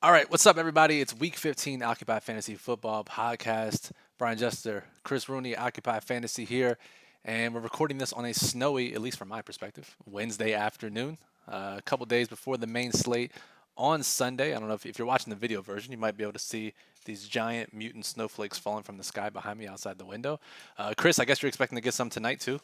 All right, what's up, everybody? It's Week 15 Occupy Fantasy Football Podcast. Brian Jester, Chris Rooney, Occupy Fantasy here, and we're recording this on a snowy, at least from my perspective, Wednesday afternoon, a couple days before the main slate on Sunday. I don't know if you're watching the video version, you might be able to see these giant mutant snowflakes falling from the sky behind me outside the window. Chris, I guess you're expecting to get some tonight too.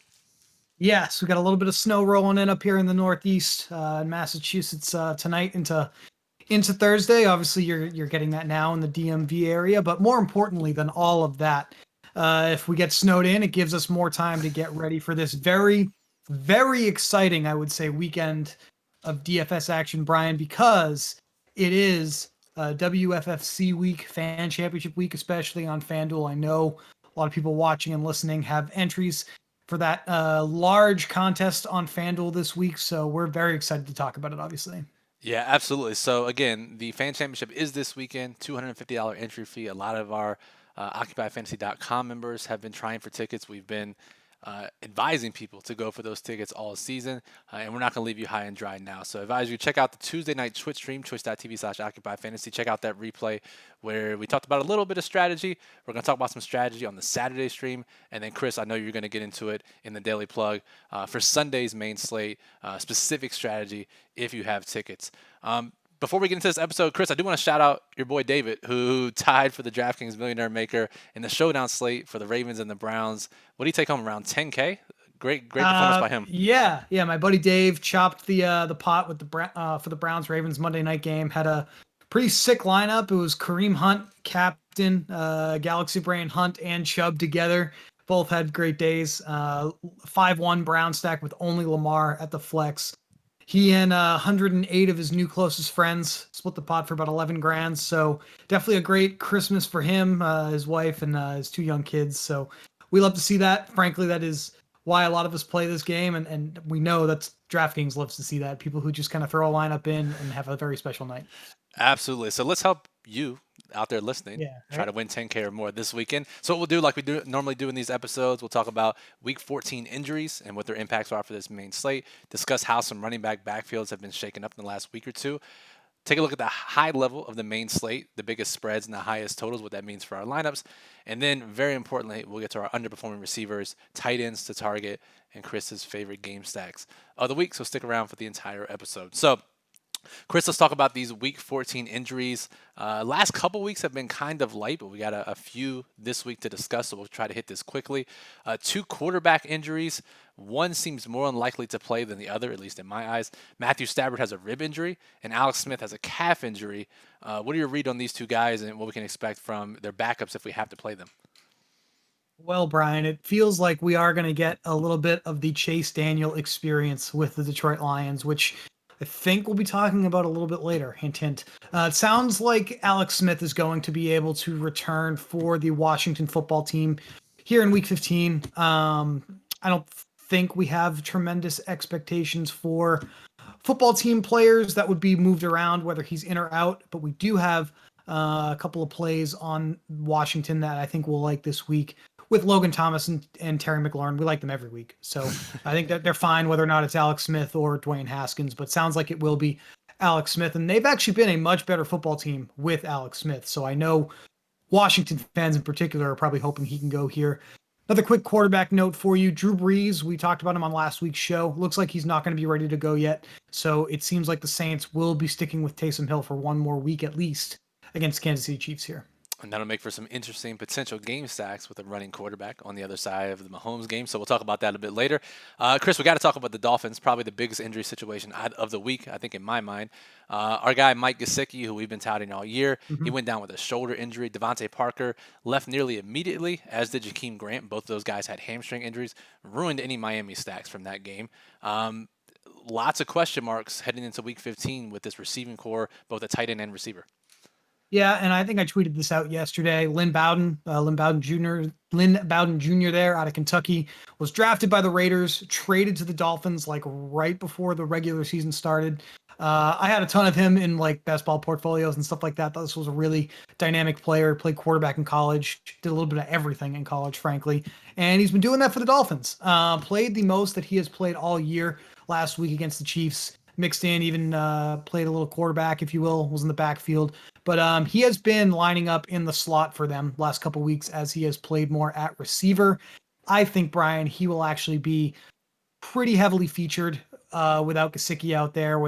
Yes, we got a little bit of snow rolling in up here in the Northeast, in Massachusetts, tonight into Thursday. Obviously, you're getting that now in the DMV area, but more importantly than all of that, if we get snowed in, it gives us more time to get ready for this very, very exciting, I would say, weekend of DFS action, Brian, because it is WFFC week, Fan Championship week, especially on FanDuel. I know a lot of people watching and listening have entries for that large contest on FanDuel this week, so we're very excited to talk about it, obviously. Yeah, absolutely. So again, the fan championship is this weekend, $250 entry fee. A lot of our OccupyFantasy.com members have been trying for tickets. We've been advising people to go for those tickets all season, and we're not going to leave you high and dry now. So I advise you check out the Tuesday night Twitch stream, twitch.tv/OccupyFantasy. Check out that replay where we talked about a little bit of strategy. We're going to talk about some strategy on the Saturday stream, and then Chris, I know you're going to get into it in the daily plug for Sunday's main slate, specific strategy if you have tickets. Before we get into this episode, Chris, I do want to shout out your boy David, who tied for the DraftKings Millionaire Maker in the showdown slate for the Ravens and the Browns. What do you take home, around 10K? Great performance by him. Yeah. My buddy Dave chopped the pot with for the Browns Ravens Monday night game. Had a pretty sick lineup. It was Kareem Hunt, captain, Galaxy Brain Hunt and Chubb together. Both had great days. 5-1 Brown stack with only Lamar at the flex. He and 108 of his new closest friends split the pot for about 11 grand. So definitely a great Christmas for him, his wife, and his two young kids. So we love to see that. Frankly, that is why a lot of us play this game. And we know that DraftKings loves to see that. People who just kind of throw a lineup in and have a very special night. Absolutely. So let's help you out there listening try to win 10K or more this weekend. So what we'll do, like we normally do in these episodes, we'll talk about Week 14 injuries and what their impacts are for this main slate, discuss how some running back backfields have been shaken up in the last week or two, take a look at the high level of the main slate, the biggest spreads and the highest totals, what that means for our lineups. And then, very importantly, we'll get to our underperforming receivers, tight ends to target, and Chris's favorite game stacks of the week. So stick around for the entire episode. So, Chris, let's talk about these Week 14 injuries. Last couple weeks have been kind of light, but we got a few this week to discuss, so we'll try to hit this quickly. 2 quarterback injuries. One seems more unlikely to play than the other, at least in my eyes. Matthew Stafford has a rib injury, and Alex Smith has a calf injury. What are your read on these two guys and what we can expect from their backups if we have to play them? Well, Brian, it feels like we are going to get a little bit of the Chase Daniel experience with the Detroit Lions, which I think we'll be talking about a little bit later. Hint, hint. It sounds like Alex Smith is going to be able to return for the Washington football team here in Week 15. I don't think we have tremendous expectations for football team players that would be moved around, whether he's in or out, but we do have a couple of plays on Washington that I think we'll like this week with Logan Thomas and Terry McLaurin. We like them every week. So I think that they're fine whether or not it's Alex Smith or Dwayne Haskins, but sounds like it will be Alex Smith. And they've actually been a much better football team with Alex Smith. So I know Washington fans in particular are probably hoping he can go here. Another quick quarterback note for you. Drew Brees, we talked about him on last week's show. Looks like he's not going to be ready to go yet. So it seems like the Saints will be sticking with Taysom Hill for one more week at least against Kansas City Chiefs here. And that'll make for some interesting potential game stacks with a running quarterback on the other side of the Mahomes game. So we'll talk about that a bit later. Chris, we got to talk about the Dolphins, probably the biggest injury situation of the week, I think, in my mind. Our guy, Mike Gesicki, who we've been touting all year, he went down with a shoulder injury. Devontae Parker left nearly immediately, as did Jakeem Grant. Both of those guys had hamstring injuries, ruined any Miami stacks from that game. Lots of question marks heading into Week 15 with this receiving core, both a tight end and receiver. Yeah, and I think I tweeted this out yesterday. Lynn Bowden Jr. there out of Kentucky was drafted by the Raiders, traded to the Dolphins like right before the regular season started. I had a ton of him in like best ball portfolios and stuff like that. This was a really dynamic player, played quarterback in college, did a little bit of everything in college, frankly. And he's been doing that for the Dolphins. Played the most that he has played all year last week against the Chiefs. Mixed in, even played a little quarterback, if you will, was in the backfield. But he has been lining up in the slot for them last couple weeks as he has played more at receiver. I think, Brian, he will actually be pretty heavily featured without Gesicki out there.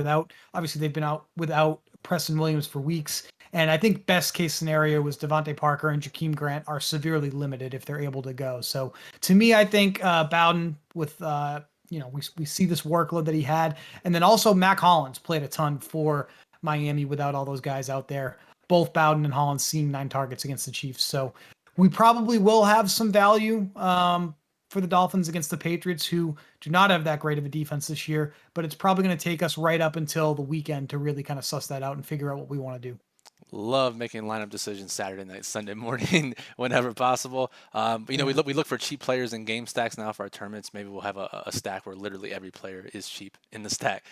Obviously they've been out without Preston Williams for weeks. And I think best case scenario was Devontae Parker and Jakeem Grant are severely limited if they're able to go. So to me, I think Bowden with we see this workload that he had, and then also Mac Hollins played a ton for Miami without all those guys out there. Both Bowden and Hollins seeing 9 targets against the Chiefs. So we probably will have some value for the Dolphins against the Patriots, who do not have that great of a defense this year, but it's probably going to take us right up until the weekend to really kind of suss that out and figure out what we want to do. Love making lineup decisions Saturday night, Sunday morning, whenever possible. We look for cheap players in game stacks now for our tournaments. Maybe we'll have a stack where literally every player is cheap in the stack.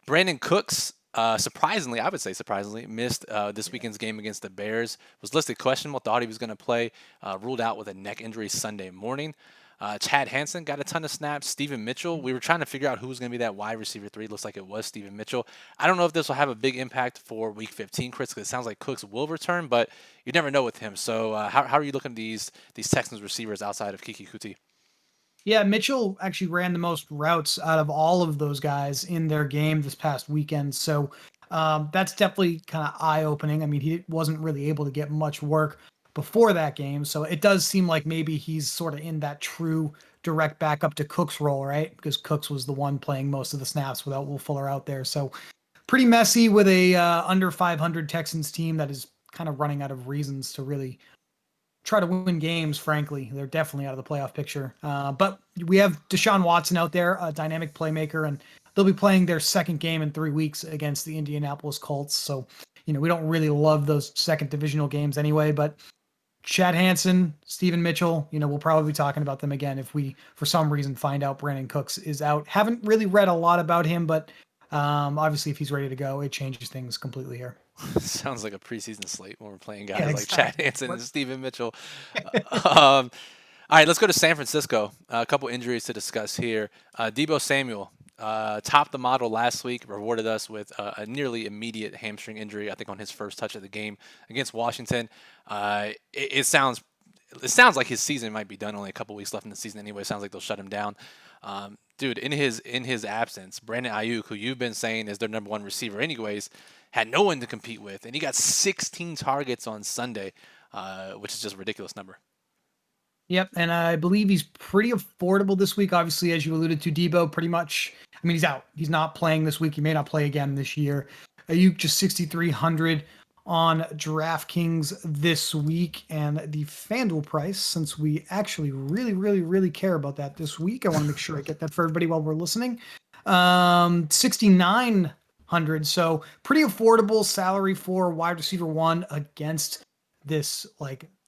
Brandon Cooks, surprisingly, missed this weekend's game against the Bears. Was listed questionable, thought he was going to play, ruled out with a neck injury Sunday morning. Chad Hansen got a ton of snaps. Steven Mitchell, we were trying to figure out who was going to be that wide receiver 3. Looks like it was Steven Mitchell. I don't know if this will have a big impact for Week 15, Chris, because it sounds like Cooks will return, but you never know with him. So how are you looking at these Texans receivers outside of Kiki Kuti? Yeah, Mitchell actually ran the most routes out of all of those guys in their game this past weekend. So that's definitely kind of eye-opening. I mean, he wasn't really able to get much work before that game. So it does seem like maybe he's sort of in that true direct backup to Cook's role, right? Because Cooks was the one playing most of the snaps without Will Fuller out there. So pretty messy with a under 500 Texans team that is kind of running out of reasons to really try to win games. Frankly, they're definitely out of the playoff picture. But we have Deshaun Watson out there, a dynamic playmaker, and they'll be playing their second game in 3 weeks against the Indianapolis Colts. So, we don't really love those second divisional games anyway, but Chad Hansen, Steven Mitchell, we'll probably be talking about them again if we, for some reason, find out Brandon Cooks is out. Haven't really read a lot about him, but obviously if he's ready to go, it changes things completely here. Sounds like a preseason slate when we're playing guys like Chad Hansen and Steven Mitchell. All right, let's go to San Francisco. A couple injuries to discuss here. Deebo Samuel topped the model last week, rewarded us with a nearly immediate hamstring injury, I think on his first touch of the game against Washington. It sounds like his season might be done. Only a couple weeks left in the season anyway. It sounds like they'll shut him down. Dude, in his absence, Brandon Ayuk, who you've been saying is their number 1 receiver anyways, had no one to compete with, and he got 16 targets on Sunday, which is just a ridiculous number. Yep, and I believe he's pretty affordable this week. Obviously, as you alluded to, Deebo pretty much, I mean, he's out. He's not playing this week. He may not play again this year. Ayuk just 6,300 on DraftKings this week, and the FanDuel price, since we actually really, really, really care about that this week, I want to make sure I get that for everybody while we're listening. 6,900, so pretty affordable salary for wide receiver 1 against this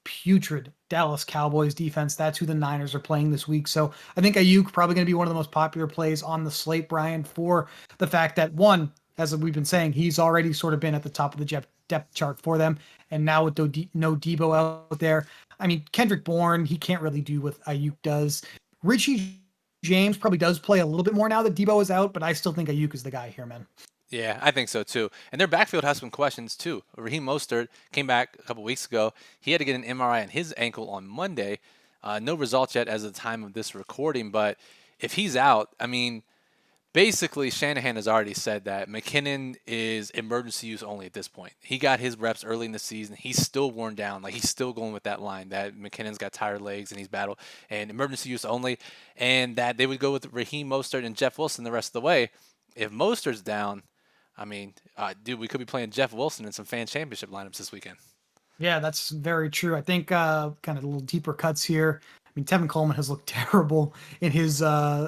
putrid Dallas Cowboys defense. That's who the Niners are playing this week. So I think Ayuk probably going to be one of the most popular plays on the slate, Brian, for the fact that, one, as we've been saying, he's already sort of been at the top of the depth chart for them. And now with no Deebo out there, I mean, Kendrick Bourne, he can't really do what Ayuk does. Richie James probably does play a little bit more now that Deebo is out, but I still think Ayuk is the guy here, man. Yeah, I think so too. And their backfield has some questions too. Raheem Mostert came back a couple weeks ago. He had to get an MRI on his ankle on Monday. No results yet as of the time of this recording, but if he's out, I mean, basically Shanahan has already said that McKinnon is emergency use only at this point. He got his reps early in the season. He's still worn down. He's still going with that line that McKinnon's got tired legs and he's battled, and emergency use only, and that they would go with Raheem Mostert and Jeff Wilson the rest of the way. If Mostert's down, I mean, dude, we could be playing Jeff Wilson in some fan championship lineups this weekend. Yeah, that's very true. I think kind of a little deeper cuts here. I mean, Tevin Coleman has looked terrible in his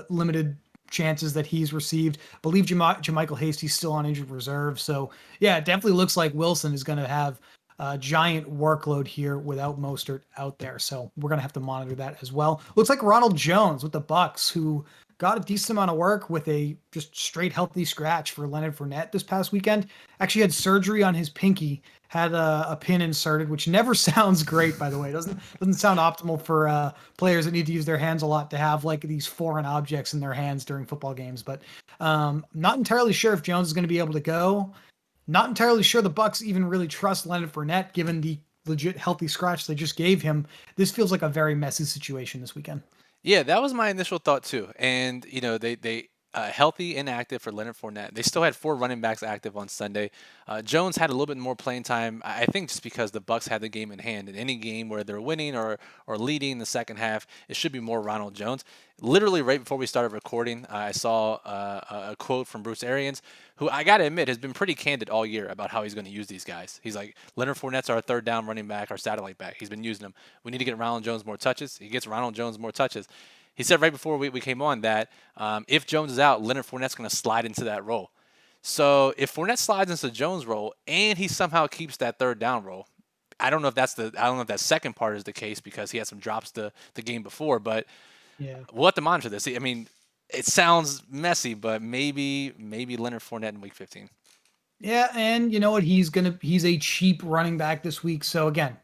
limited chances that he's received. I believe Jermichael Hasty's still on injured reserve. So, yeah, it definitely looks like Wilson is going to have a giant workload here without Mostert out there. So we're going to have to monitor that as well. Looks like Ronald Jones with the Bucs, who got a decent amount of work with a just straight healthy scratch for Leonard Fournette this past weekend. Actually had surgery on his pinky, had a pin inserted, which never sounds great, by the way. Doesn't sound optimal for players that need to use their hands a lot to have these foreign objects in their hands during football games. But not entirely sure if Jones is going to be able to go. Not entirely sure the Bucs even really trust Leonard Fournette, given the legit healthy scratch they just gave him. This feels like a very messy situation this weekend. Yeah, that was my initial thought too. And they healthy inactive for Leonard Fournette. They still had four running backs active on Sunday. Jones had a little bit more playing time. I think just because the Bucks had the game in hand. In any game where they're winning or leading in the second half, it should be more Ronald Jones. Literally right before we started recording, I saw a quote from Bruce Arians, who I got to admit has been pretty candid all year about how he's going to use these guys. He's like, Leonard Fournette's our third down running back, our satellite back. He's been using them. We need to get Ronald Jones more touches. He gets Ronald Jones more touches. He said right before we came on that if Jones is out, Leonard Fournette's going to slide into that role. So if Fournette slides into Jones' role and he somehow keeps that third down role, I don't know if that second part is the case because he had some drops the game before, but yeah, we'll have to monitor this. I mean, it sounds messy, but maybe Leonard Fournette in Week 15. Yeah, and you know what? He's a cheap running back this week. So again,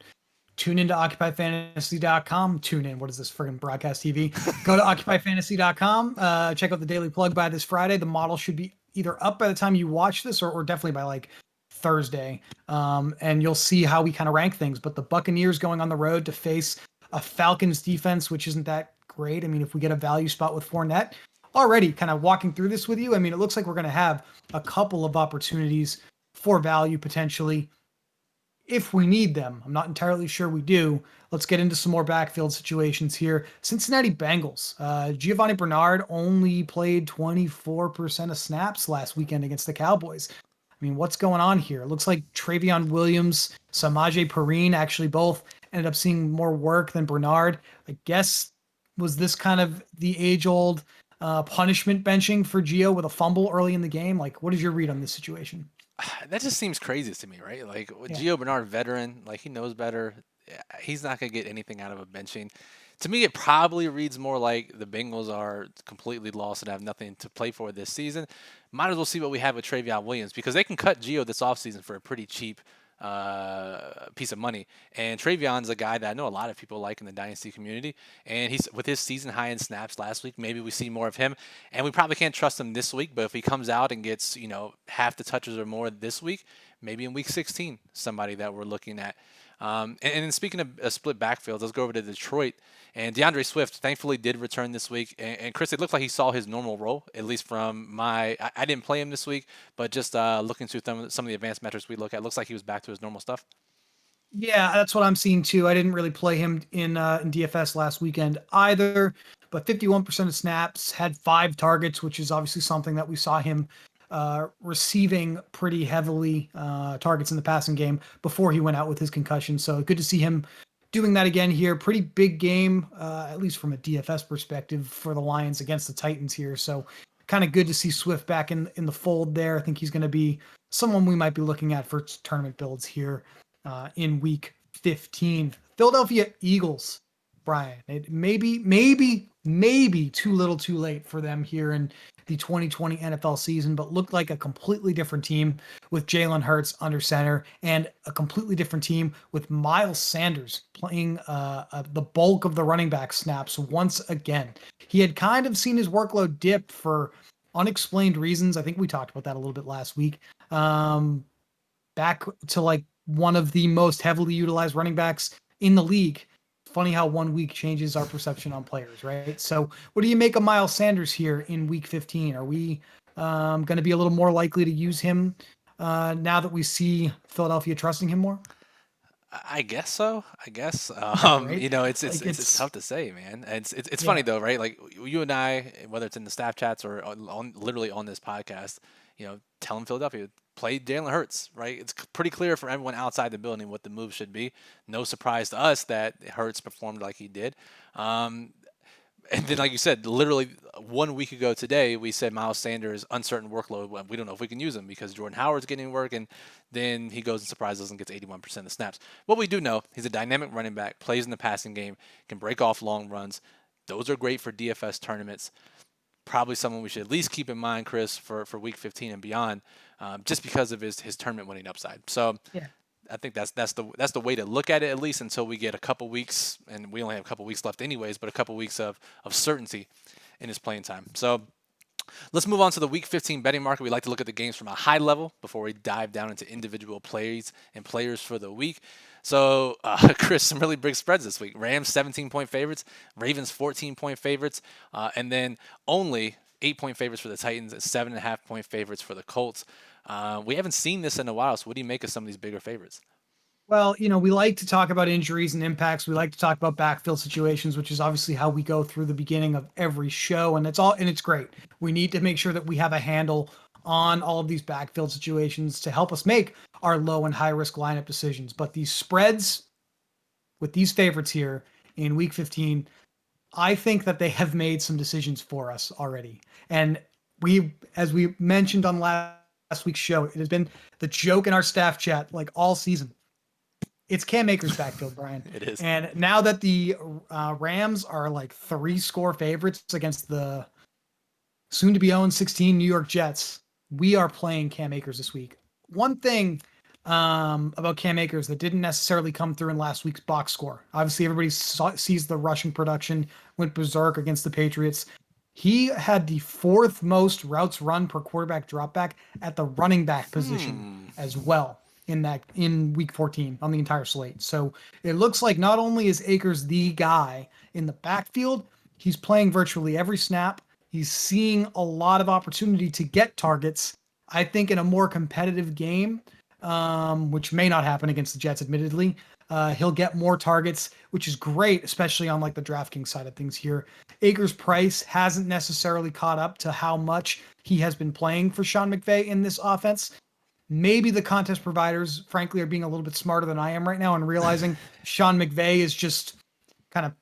tune into OccupyFantasy.com. Tune in. What is this friggin' broadcast TV? Go to OccupyFantasy.com. Check out the daily plug by this Friday. The model should be either up by the time you watch this or definitely by like Thursday. And you'll see how we kind of rank things. But the Buccaneers going on the road to face a Falcons defense, which isn't that great. I mean, if we get a value spot with Fournette, already kind of walking through this with you, I mean, it looks like we're going to have a couple of opportunities for value potentially if we need them. I'm not entirely sure we do. Let's get into some more backfield situations here. Cincinnati Bengals. Giovanni Bernard only played 24% of snaps last weekend against the Cowboys. I mean, what's going on here? It looks like Travion Williams, Samaje Perine actually both ended up seeing more work than Bernard. I guess, was this kind of the age-old punishment benching for Gio with a fumble early in the game? Like, what is your read on this situation? That just seems crazy to me, right? Like Yeah. Gio Bernard, veteran, like he knows better. He's not gonna get anything out of a benching. To me, it probably reads more like the Bengals are completely lost and have nothing to play for this season. Might as well see what we have with Travion Williams because they can cut Gio this offseason for a pretty cheap piece of money. And Travion's a guy that I know a lot of people like in the dynasty community. And he's with his season high in snaps last week. Maybe we see more of him. And we probably can't trust him this week. But if he comes out and gets half the touches or more this week, maybe in Week 16, somebody that we're looking at. And speaking of split backfields, let's go over to Detroit. And DeAndre Swift, thankfully, did return this week. And Chris, it looked like he saw his normal role, at least from I didn't play him this week, but just looking through some of the advanced metrics we look at, looks like he was back to his normal stuff. Yeah, that's what I'm seeing too. I didn't really play him in DFS last weekend either, but 51% of snaps, had 5 targets, which is obviously something that we saw him receiving pretty heavily targets in the passing game before he went out with his concussion. So good to see him doing that again here. Pretty big game, at least from a DFS perspective for the Lions against the Titans here. So kind of good to see Swift back in the fold there. I think he's going to be someone we might be looking at for tournament builds here in Week 15. Philadelphia Eagles, Brian. It maybe too little too late for them here in the 2020 NFL season, but looked like a completely different team with Jalen Hurts under center and a completely different team with Miles Sanders playing the bulk of the running back snaps once again. He had kind of seen his workload dip for unexplained reasons. I think we talked about that a little bit last week. Back to like one of the most heavily utilized running backs in the league. Funny how 1 week changes our perception on players, right? So what do you make of Miles Sanders here in Week 15? Are we going to be a little more likely to use him now that we see Philadelphia trusting him more? I guess so. I guess Right? It's tough to say, man. It's funny though, right? Like you and I, whether it's in the staff chats or literally on this podcast, telling Philadelphia play Jalen Hurts, right? It's pretty clear for everyone outside the building what the move should be. No surprise to us that Hurts performed like he did. And then, like you said, literally 1 week ago today, we said Miles Sanders, uncertain workload. We don't know if we can use him because Jordan Howard's getting work, and then he goes and surprises us and gets 81% of the snaps. What we do know, he's a dynamic running back, plays in the passing game, can break off long runs. Those are great for DFS tournaments. Probably someone we should at least keep in mind, Chris, for Week 15 and beyond, just because of his tournament winning upside. So Yeah. I think that's the way to look at it, at least until we get a couple weeks, and we only have a couple weeks left anyways, but a couple weeks of certainty in his playing time. So Let's move on to the Week 15 betting market. We like to look at the games from a high level before we dive down into individual plays and players for the week. So, Chris, some really big spreads this week. Rams 17-point favorites, Ravens 14-point favorites, and then only 8-point favorites for the Titans, and 7.5-point favorites for the Colts. We haven't seen this in a while, so what do you make of some of these bigger favorites? Well, we like to talk about injuries and impacts. We like to talk about backfield situations, which is obviously how we go through the beginning of every show. And it's great. We need to make sure that we have a handle on all of these backfield situations to help us make our low and high risk lineup decisions. But these spreads with these favorites here in week 15, I think that they have made some decisions for us already. And as we mentioned on last week's show, it has been the joke in our staff chat like all season. It's Cam Akers' backfield, Brian. It is. And now that the Rams are like 3-score favorites against the soon-to-be 0-16 New York Jets, we are playing Cam Akers this week. One thing about Cam Akers that didn't necessarily come through in last week's box score. Obviously, everybody sees the rushing production, went berserk against the Patriots. He had the 4th most routes run per quarterback dropback at the running back position as well in week 14 on the entire slate. So it looks like not only is Akers the guy in the backfield, he's playing virtually every snap. He's seeing a lot of opportunity to get targets. I think in a more competitive game, which may not happen against the Jets, admittedly, he'll get more targets, which is great, especially on like the DraftKings side of things here. Akers' price hasn't necessarily caught up to how much he has been playing for Sean McVay in this offense. Maybe the contest providers, frankly, are being a little bit smarter than I am right now and realizing Sean McVay is just kind of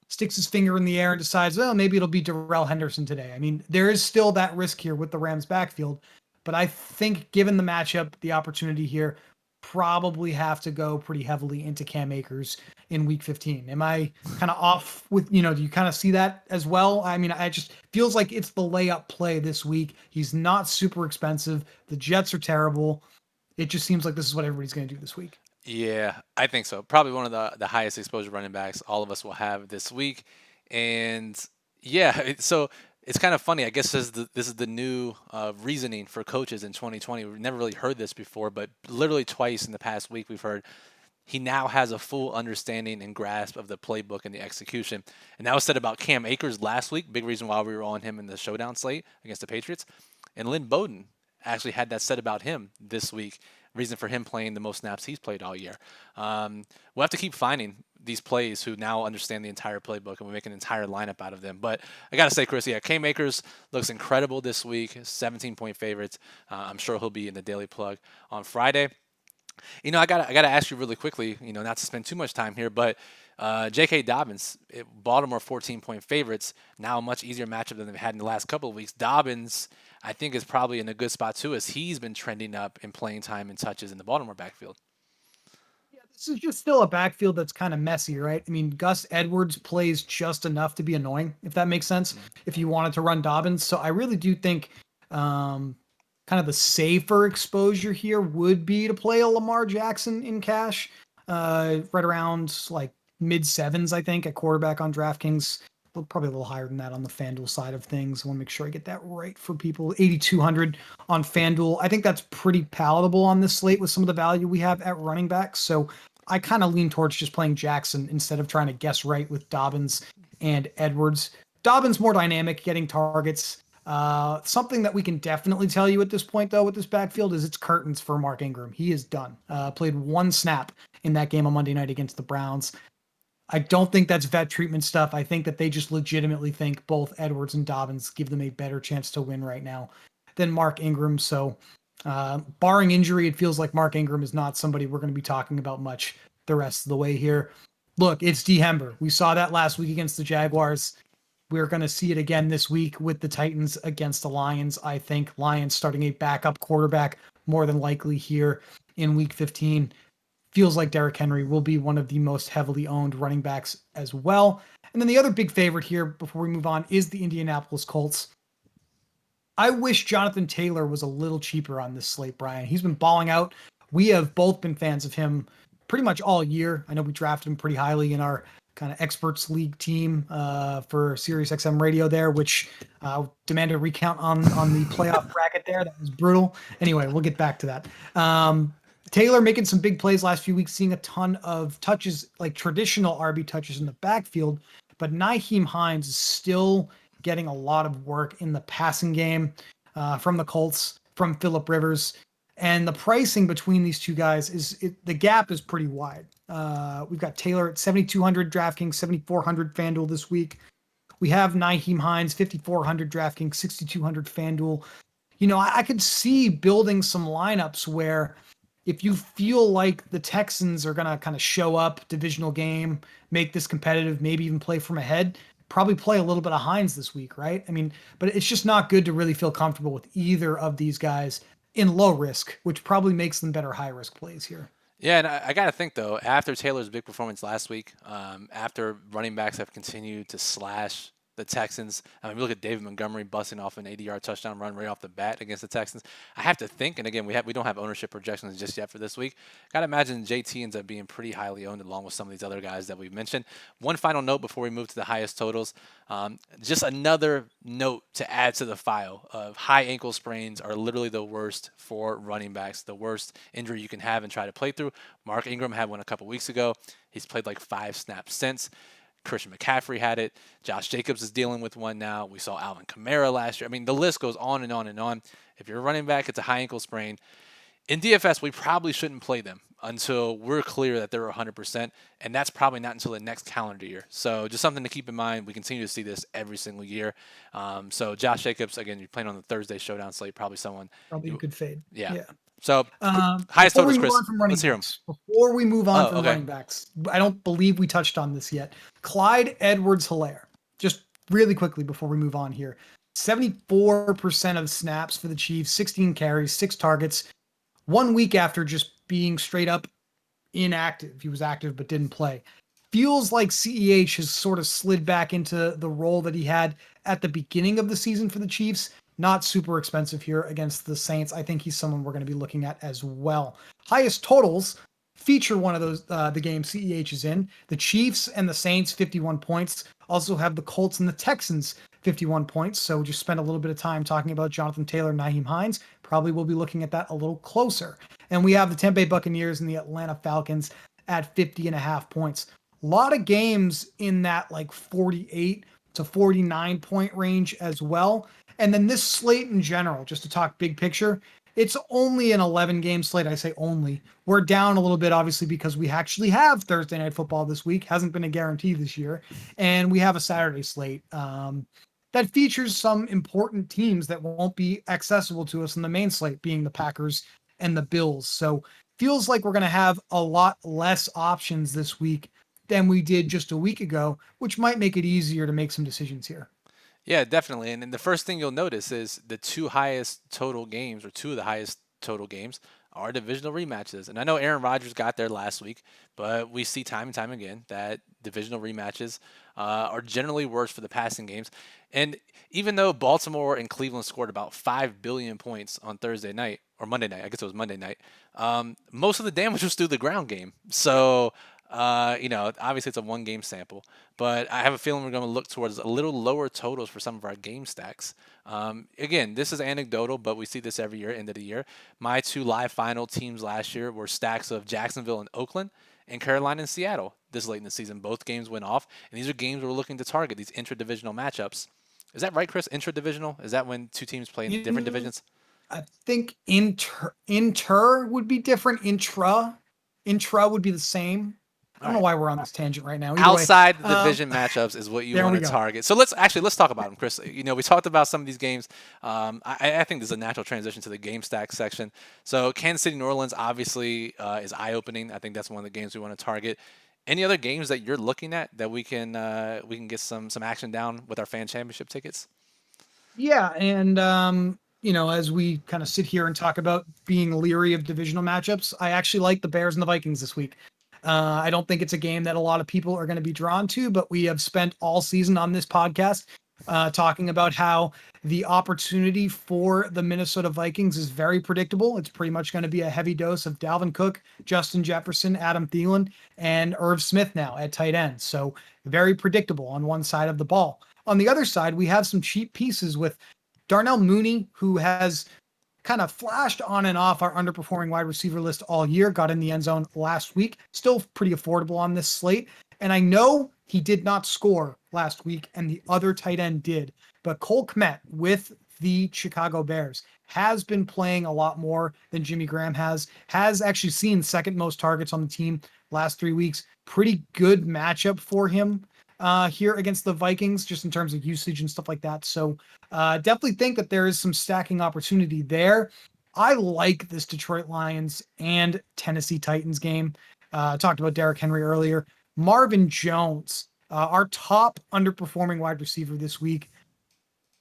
sticks his finger in the air and decides, well, maybe it'll be Darrell Henderson today. I mean, there is still that risk here with the Rams backfield, but I think given the matchup, the opportunity here, probably have to go pretty heavily into Cam Akers in week 15. Am I kind of off with, do you kind of see that as well? I mean, I just feels like it's the layup play this week. He's not super expensive. The Jets are terrible. It just seems like this is what everybody's going to do this week. Yeah, I think so. Probably one of the highest exposure running backs all of us will have this week. And yeah, so it's kind of funny. I guess this is the new reasoning for coaches in 2020. We've never really heard this before, but literally twice in the past week we've heard he now has a full understanding and grasp of the playbook and the execution. And that was said about Cam Akers last week. Big reason why we were on him in the showdown slate against the Patriots. And Lynn Bowden actually had that said about him this week. Reason for him playing the most snaps he's played all year. We'll have to keep finding these plays who now understand the entire playbook, and we make an entire lineup out of them. But I got to say, Chris, yeah, Cam Akers looks incredible this week. 17-point favorites. I'm sure he'll be in the daily plug on Friday. I got to ask you really quickly, not to spend too much time here, but J.K. Dobbins, Baltimore 14-point favorites, now a much easier matchup than they've had in the last couple of weeks. Dobbins, I think, is probably in a good spot too, as he's been trending up in playing time and touches in the Baltimore backfield. Yeah, this is just still a backfield that's kind of messy, right? I mean, Gus Edwards plays just enough to be annoying, if that makes sense, if you wanted to run Dobbins. So I really do think kind of the safer exposure here would be to play a Lamar Jackson in cash, right around like mid-7s, I think, at quarterback on DraftKings. Probably a little higher than that on the FanDuel side of things. I want to make sure I get that right for people. 8,200 on FanDuel. I think that's pretty palatable on this slate with some of the value we have at running back. So I kind of lean towards just playing Jackson instead of trying to guess right with Dobbins and Edwards. Dobbins more dynamic, getting targets. Something that we can definitely tell you at this point, though, with this backfield is it's curtains for Mark Ingram. He is done. Played 1 snap in that game on Monday night against the Browns. I don't think that's vet treatment stuff. I think that they just legitimately think both Edwards and Dobbins give them a better chance to win right now than Mark Ingram. So barring injury, it feels like Mark Ingram is not somebody we're going to be talking about much the rest of the way here. Look, it's D. Hember. We saw that last week against the Jaguars. We're going to see it again this week with the Titans against the Lions. I think Lions starting a backup quarterback more than likely here in week 15. Feels like Derrick Henry will be one of the most heavily owned running backs as well. And then the other big favorite here before we move on is the Indianapolis Colts. I wish Jonathan Taylor was a little cheaper on this slate, Brian. He's been balling out. We have both been fans of him pretty much all year. I know we drafted him pretty highly in our kind of experts league team for Sirius XM radio there, which demanded a recount on the playoff bracket there. That was brutal. Anyway, we'll get back to that. Taylor making some big plays last few weeks, seeing a ton of touches, like traditional RB touches in the backfield, but Nyheim Hines is still getting a lot of work in the passing game from the Colts, from Phillip Rivers. And the pricing between these two guys the gap is pretty wide. We've got Taylor at 7,200 DraftKings, 7,400 FanDuel this week. We have Nyheim Hines, 5,400 DraftKings, 6,200 FanDuel. I could see building some lineups where if you feel like the Texans are going to kind of show up, divisional game, make this competitive, maybe even play from ahead, probably play a little bit of Hines this week, right? I mean, but it's just not good to really feel comfortable with either of these guys in low risk, which probably makes them better high risk plays here. Yeah, and I got to think, though, after Taylor's big performance last week, after running backs have continued to slash the Texans. I mean, we look at David Montgomery busting off an 80-yard touchdown run right off the bat against the Texans. I have to think, and again, we don't have ownership projections just yet for this week. Got to imagine JT ends up being pretty highly owned along with some of these other guys that we've mentioned. One final note before we move to the highest totals. Just another note to add to the file of high ankle sprains are literally the worst for running backs, the worst injury you can have and try to play through. Mark Ingram had one a couple weeks ago. He's played like 5 snaps since. Christian McCaffrey had it. Josh Jacobs is dealing with one now. We saw Alvin Kamara last year. I mean, the list goes on and on and on. If you're a running back, it's a high ankle sprain. In DFS, we probably shouldn't play them until we're clear that they're 100%, and that's probably not until the next calendar year. So just something to keep in mind. We continue to see this every single year. So Josh Jacobs, again, you're playing on the Thursday showdown slate, probably someone. Probably you could fade. Yeah. So highest totals, Chris. Let's hear them. Before we move on from running backs, I don't believe we touched on this yet. Clyde Edwards-Helaire, just really quickly before we move on here. 74% of snaps for the Chiefs, 16 carries, 6 targets. 1 week after just being straight up inactive. He was active but didn't play. Feels like CEH has sort of slid back into the role that he had at the beginning of the season for the Chiefs. Not super expensive here against the Saints. I think he's someone we're going to be looking at as well. Highest totals feature one of those, the game CEH is in. The Chiefs and the Saints, 51 points. Also have the Colts and the Texans, 51 points. So just spend a little bit of time talking about Jonathan Taylor, Nyheim Hines. Probably we'll be looking at that a little closer. And we have the Tampa Bay Buccaneers and the Atlanta Falcons at 50.5 points. A lot of games in that like 48 to 49 point range as well. And then this slate in general, just to talk big picture, it's only an 11-game slate. I say only. We're down a little bit, obviously, because we actually have Thursday Night Football this week. Hasn't been a guarantee this year. And we have a Saturday slate that features some important teams that won't be accessible to us in the main slate, being the Packers and the Bills. So feels like we're going to have a lot less options this week than we did just a week ago, which might make it easier to make some decisions here. Yeah, definitely. And then the first thing you'll notice is the two highest total games, or two of the highest total games, are divisional rematches. And I know Aaron Rodgers got there last week, but we see time and time again that divisional rematches are generally worse for the passing games. And even though Baltimore and Cleveland scored about 5 billion points on Thursday night, or Monday night, I guess it was Monday night, most of the damage was through the ground game. So obviously it's a 1-game sample, but I have a feeling we're going to look towards a little lower totals for some of our game stacks. Again, this is anecdotal, but we see this every year, end of the year. My 2 live final teams last year were stacks of Jacksonville and Oakland and Carolina and Seattle this late in the season. Both games went off, and these are games we're looking to target, these intra-divisional matchups. Is that right, Chris? Intra-divisional? Is that when 2 teams play in different divisions? I think inter would be different. Intra would be the same. I don't know why we're on this tangent right now. Outside the division matchups is what you want to target. So let's talk about them, Chris. We talked about some of these games. I think this is a natural transition to the game stack section. So Kansas City, New Orleans, obviously is eye-opening. I think that's one of the games we want to target. Any other games that you're looking at that we can get some action down with our fan championship tickets? Yeah, and as we kind of sit here and talk about being leery of divisional matchups, I actually like the Bears and the Vikings this week. I don't think it's a game that a lot of people are going to be drawn to, but we have spent all season on this podcast talking about how the opportunity for the Minnesota Vikings is very predictable. It's pretty much going to be a heavy dose of Dalvin Cook, Justin Jefferson, Adam Thielen, and Irv Smith now at tight end. So very predictable on one side of the ball. On the other side, we have some cheap pieces with Darnell Mooney, who has kind of flashed on and off our underperforming wide receiver list all year, got in the end zone last week, still pretty affordable on this slate. And I know he did not score last week and the other tight end did, but Cole Kmet with the Chicago Bears has been playing a lot more than Jimmy Graham has actually seen second most targets on the team last 3 weeks. Pretty good matchup for him here against the Vikings, just in terms of usage and stuff like that. So definitely think that there is some stacking opportunity there. I like this Detroit Lions and Tennessee Titans game. Talked about Derrick Henry earlier. Marvin Jones, our top underperforming wide receiver this week,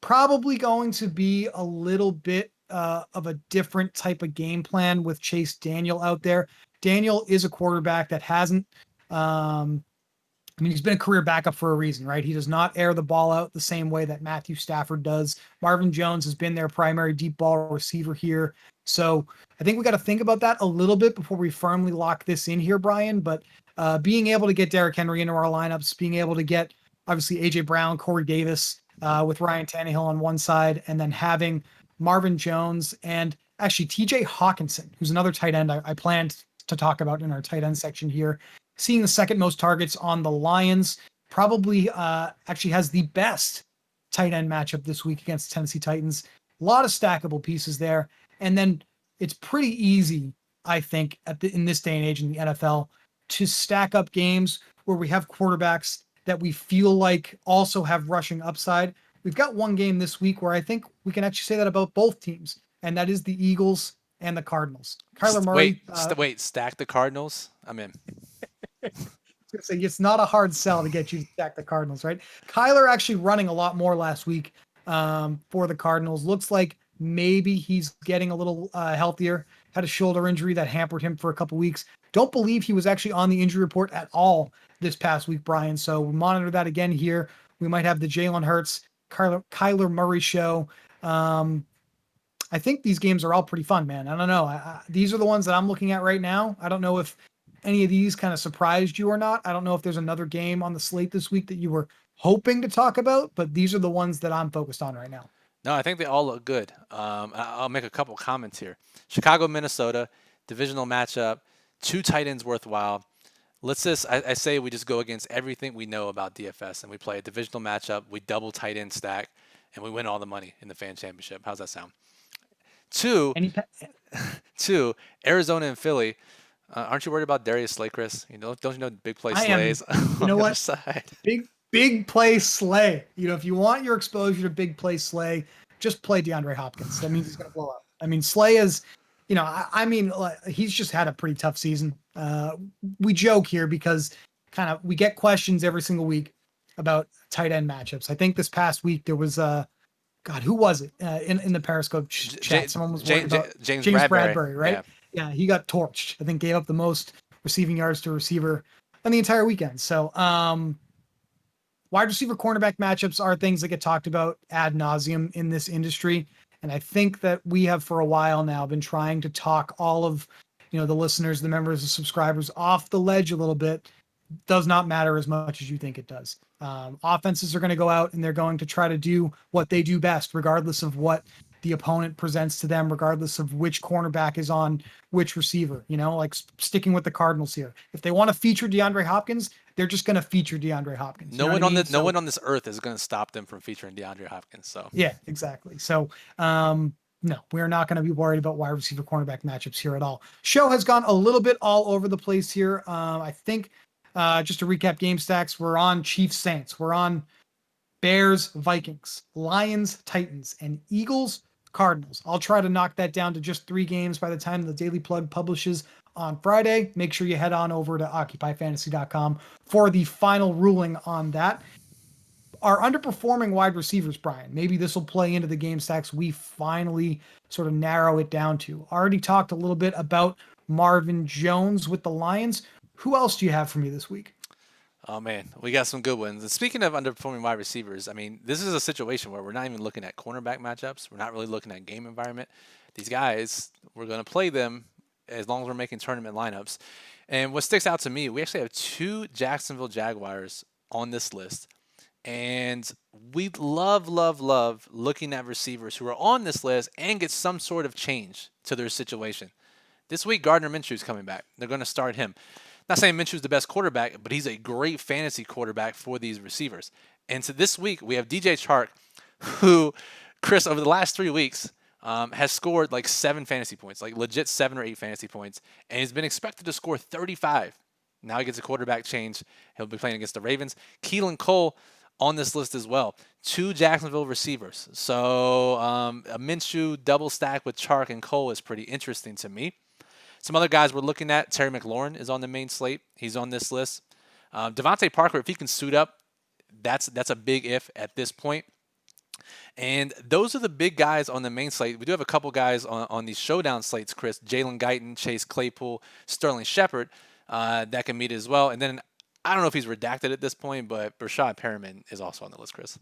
probably going to be a little bit of a different type of game plan with Chase Daniel out there. Daniel is a quarterback that hasn't he's been a career backup for a reason, right? He does not air the ball out the same way that Matthew Stafford does. Marvin Jones has been their primary deep ball receiver here. So I think we got to think about that a little bit before we firmly lock this in here, Brian. But being able to get Derrick Henry into our lineups, being able to get obviously AJ Brown, Corey Davis with Ryan Tannehill on one side, and then having Marvin Jones and actually TJ Hawkinson, who's another tight end I planned to talk about in our tight end section here. Seeing the second most targets on the Lions, probably actually has the best tight end matchup this week against the Tennessee Titans. A lot of stackable pieces there. And then it's pretty easy, I think, in this day and age in the NFL to stack up games where we have quarterbacks that we feel like also have rushing upside. We've got one game this week where I think we can actually say that about both teams, and that is the Eagles and the Cardinals. Kyler Murray. Wait, stack the Cardinals? I'm in. Say it's not a hard sell to get you to stack the Cardinals, right? Kyler actually running a lot more last week for the Cardinals. Looks like maybe he's getting a little healthier. Had a shoulder injury that hampered him for a couple weeks. Don't believe he was actually on the injury report at all this past week, Brian. So we'll monitor that again here. We might have the Jalen Hurts, Kyler Murray show. I think these games are all pretty fun, man. I don't know. These are the ones that I'm looking at right now. I don't know if any of these kind of surprised you or not. I don't know if there's another game on the slate this week that you were hoping to talk about, but these are the ones that I'm focused on right now. No, I think they all look good. I'll make a couple comments here. Chicago, Minnesota, divisional matchup, 2 tight ends worthwhile. Let's just, I say we just go against everything we know about DFS and we play a divisional matchup, we double tight end stack, and we win all the money in the fan championship. How's that sound? 2, Arizona and Philly. Aren't you worried about Darius Slay, Chris? Don't you know big play slays? You know what? Side? Big play Slay. If you want your exposure to big play Slay, just play DeAndre Hopkins. That means he's going to blow up. I mean, Slay is, he's just had a pretty tough season. We joke here because we get questions every single week about tight end matchups. I think this past week there was who was it in the Periscope chat? Someone was worried about James Bradbury, right? Yeah, he got torched. I think gave up the most receiving yards to a receiver on the entire weekend. So wide receiver cornerback matchups are things that get talked about ad nauseum in this industry. And I think that we have for a while now been trying to talk all of the listeners, the members, the subscribers off the ledge a little bit. Does not matter as much as you think it does. Offenses are going to go out and they're going to try to do what they do best, regardless of what the opponent presents to them, regardless of which cornerback is on which receiver, like sticking with the Cardinals here. If they want to feature DeAndre Hopkins, they're just going to feature DeAndre Hopkins. No one on this earth is going to stop them from featuring DeAndre Hopkins. So yeah, exactly. So no, we're not going to be worried about wide receiver cornerback matchups here at all. Show has gone a little bit all over the place here. I think just to recap game stacks, we're on Chiefs Saints. We're on Bears, Vikings, Lions, Titans, and Eagles, Cardinals. I'll try to knock that down to just 3 games by the time the Daily Plug publishes on Friday. Make sure you head on over to occupyfantasy.com for the final ruling on that. Our underperforming wide receivers, Brian, maybe this will play into the game stacks we finally sort of narrow it down to. Already talked a little bit about Marvin Jones with the Lions. Who else do you have for me this week? Oh man, we got some good ones. And speaking of underperforming wide receivers, I mean, this is a situation where we're not even looking at cornerback matchups. We're not really looking at game environment. These guys, we're going to play them as long as we're making tournament lineups. And what sticks out to me, we actually have two Jacksonville Jaguars on this list. And we love, love, love looking at receivers who are on this list and get some sort of change to their situation. This week, Gardner Minshew's coming back. They're going to start him. Not saying Minshew's the best quarterback, but he's a great fantasy quarterback for these receivers. And so this week, we have DJ Chark, who, Chris, over the last 3 weeks, has scored like 7 fantasy points, like legit 7 or 8 fantasy points, and he's been expected to score 35. Now he gets a quarterback change. He'll be playing against the Ravens. Keelan Cole on this list as well. 2 Jacksonville receivers. So a Minshew double stack with Chark and Cole is pretty interesting to me. Some other guys we're looking at, Terry McLaurin is on the main slate. He's on this list. Devontae Parker, if he can suit up, that's a big if at this point. And those are the big guys on the main slate. We do have a couple guys on these showdown slates, Chris. Jalen Guyton, Chase Claypool, Sterling Shepard that can meet as well. And then I don't know if he's redacted at this point, but Brashad Perriman is also on the list, Chris.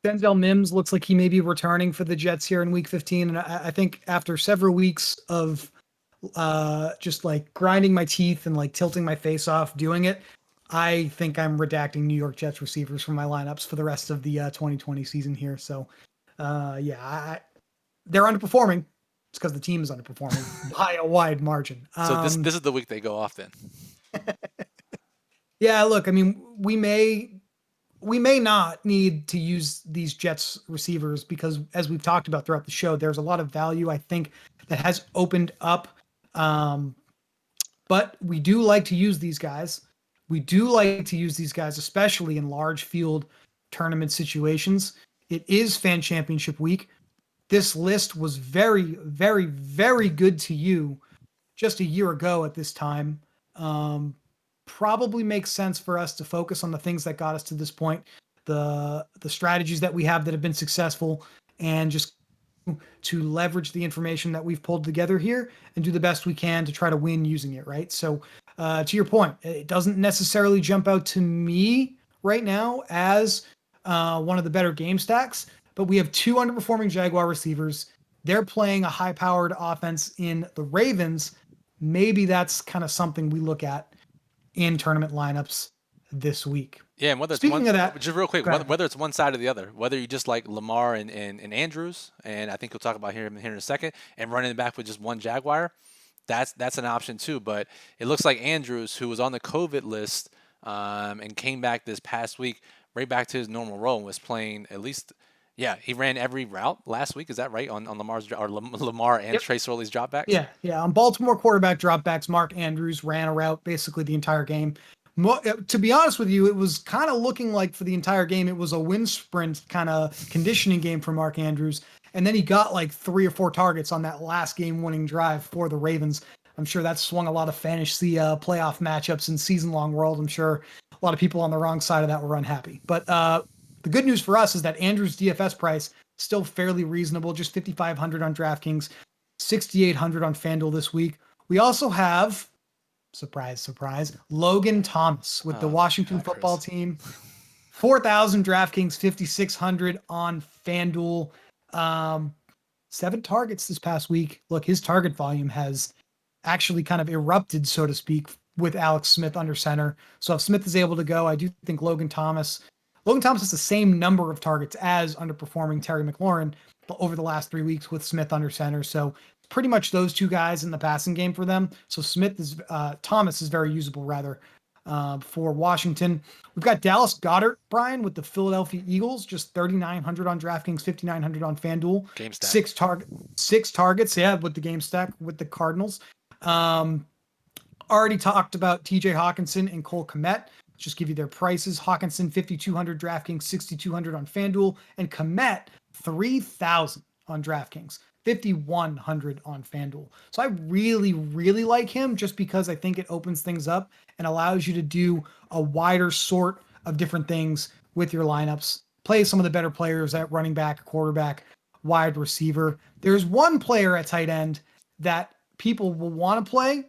Denzel Mims looks like he may be returning for the Jets here in week 15. And I think after several weeks of just like grinding my teeth and like tilting my face off doing it, I think I'm redacting New York Jets receivers from my lineups for the rest of the 2020 season here. So they're underperforming. It's because the team is underperforming by a wide margin. So this is the week they go off then. Yeah, look, I mean, we may not need to use these Jets receivers because, as we've talked about throughout the show, there's a lot of value, I think, that has opened up. But we do like to use these guys. We do like to use these guys, especially in large field tournament situations. It is fan championship week. This list was very, very, very good to you just a year ago at this time. Probably makes sense for us to focus on the things that got us to this point, the strategies that we have that have been successful, and just to leverage the information that we've pulled together here and do the best we can to try to win using it, right? So to your point, it doesn't necessarily jump out to me right now as one of the better game stacks, but we have 2 underperforming Jaguar receivers. They're playing a high-powered offense in the Ravens. Maybe that's kind of something we look at in tournament lineups this week. Yeah, and whether Speaking it's of that, just real quick, whether it's one side or the other, whether you just like Lamar and Andrews, and I think we'll talk about here in a second, and running it back with just one Jaguar, that's an option too. But it looks like Andrews, who was on the COVID list and came back this past week, right back to his normal role, and was playing at least. Yeah, he ran every route last week. Is that right? On Lamar's or Lamar and Trace Orley's dropbacks? Yeah. On Baltimore quarterback dropbacks, Mark Andrews ran a route basically the entire game. To be honest with you, it was kind of looking like for the entire game, it was a wind sprint kind of conditioning game for Mark Andrews. And then he got like 3 or 4 targets on that last game-winning drive for the Ravens. I'm sure that swung a lot of fantasy playoff matchups in season-long world. I'm sure a lot of people on the wrong side of that were unhappy. But the good news for us is that Andrews' DFS price still fairly reasonable, just $5,500 on DraftKings, $6,800 on FanDuel this week. We also have, surprise, surprise, Logan Thomas with the Washington football team. 4,000 DraftKings, 5,600 on FanDuel. 7 targets this past week. Look, his target volume has actually kind of erupted, so to speak, with Alex Smith under center. So if Smith is able to go, I do think Logan Thomas has the same number of targets as underperforming Terry McLaurin over the last 3 weeks with Smith under center. So pretty much those 2 guys in the passing game for them. So Thomas is very usable rather for Washington. We've got Dallas Goedert, Brian, with the Philadelphia Eagles, just 3,900 on DraftKings, 5,900 on FanDuel. Game stack. 6 targets, yeah, with the game stack with the Cardinals. Already talked about TJ Hawkinson and Cole Kmet. Just give you their prices. Hawkinson, 5,200 DraftKings, 6,200 on FanDuel, and Kmet, 3,000 on DraftKings, 5,100 on FanDuel. So I really, really like him just because I think it opens things up and allows you to do a wider sort of different things with your lineups. Play some of the better players at running back, quarterback, wide receiver. There's one player at tight end that people will want to play,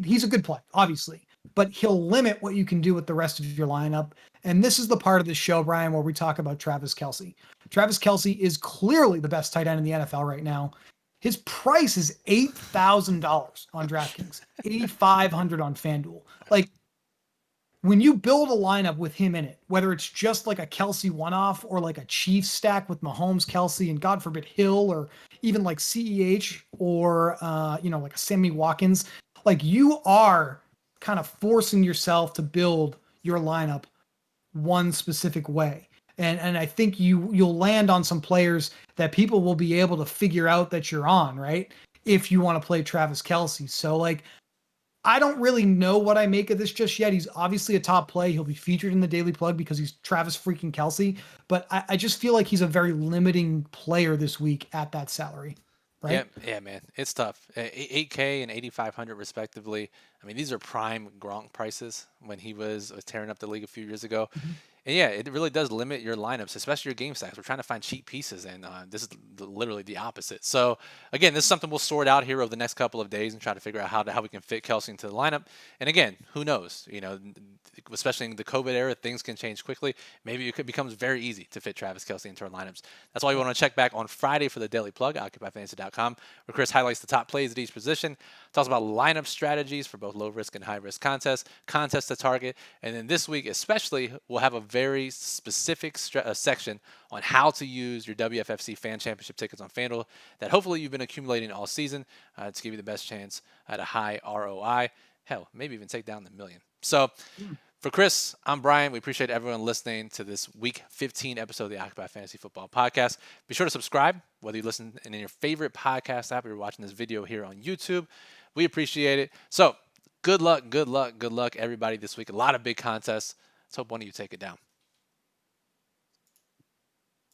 he's a good play, obviously, but he'll limit what you can do with the rest of your lineup. And this is the part of the show, Brian, where we talk about Travis Kelce. Travis Kelce is clearly the best tight end in the NFL right now. His price is $8,000 on DraftKings, $8,500 on FanDuel. Like, when you build a lineup with him in it, whether it's just like a Kelce one-off or like a Chiefs stack with Mahomes, Kelce, and God forbid Hill, or even like CEH or like a Sammy Watkins, like you are kind of forcing yourself to build your lineup one specific way. And I think you'll land on some players that people will be able to figure out that you're on, right? If you want to play Travis Kelce. So like, I don't really know what I make of this just yet. He's obviously a top play. He'll be featured in the Daily Plug because he's Travis freaking Kelce. But I just feel like he's a very limiting player this week at that salary. Right? Yeah, man. It's tough. 8K and 8,500 respectively. I mean, these are prime Gronk prices when he was tearing up the league a few years ago. Mm-hmm. And yeah, it really does limit your lineups, especially your game stacks. We're trying to find cheap pieces, and this is literally the opposite. So again, this is something we'll sort out here over the next couple of days and try to figure out how we can fit Kelce into the lineup. And again, who knows? Especially in the COVID era, things can change quickly. Maybe it becomes very easy to fit Travis Kelce into our lineups. That's why you want to check back on Friday for the Daily Plug, OccupyFantasy.com, where Chris highlights the top plays at each position, talks about lineup strategies for both low risk and high risk contests to target, and then this week especially, we'll have a very specific section on how to use your WFFC Fan Championship tickets on FanDuel that hopefully you've been accumulating all season to give you the best chance at a high ROI. Hell, maybe even take down the million. So for Chris, I'm Brian. We appreciate everyone listening to this Week 15 episode of the Occupy Fantasy Football Podcast. Be sure to subscribe, whether you listen in your favorite podcast app or you're watching this video here on YouTube. We appreciate it. So good luck, everybody, this week. A lot of big contests. Let's hope one of you take it down.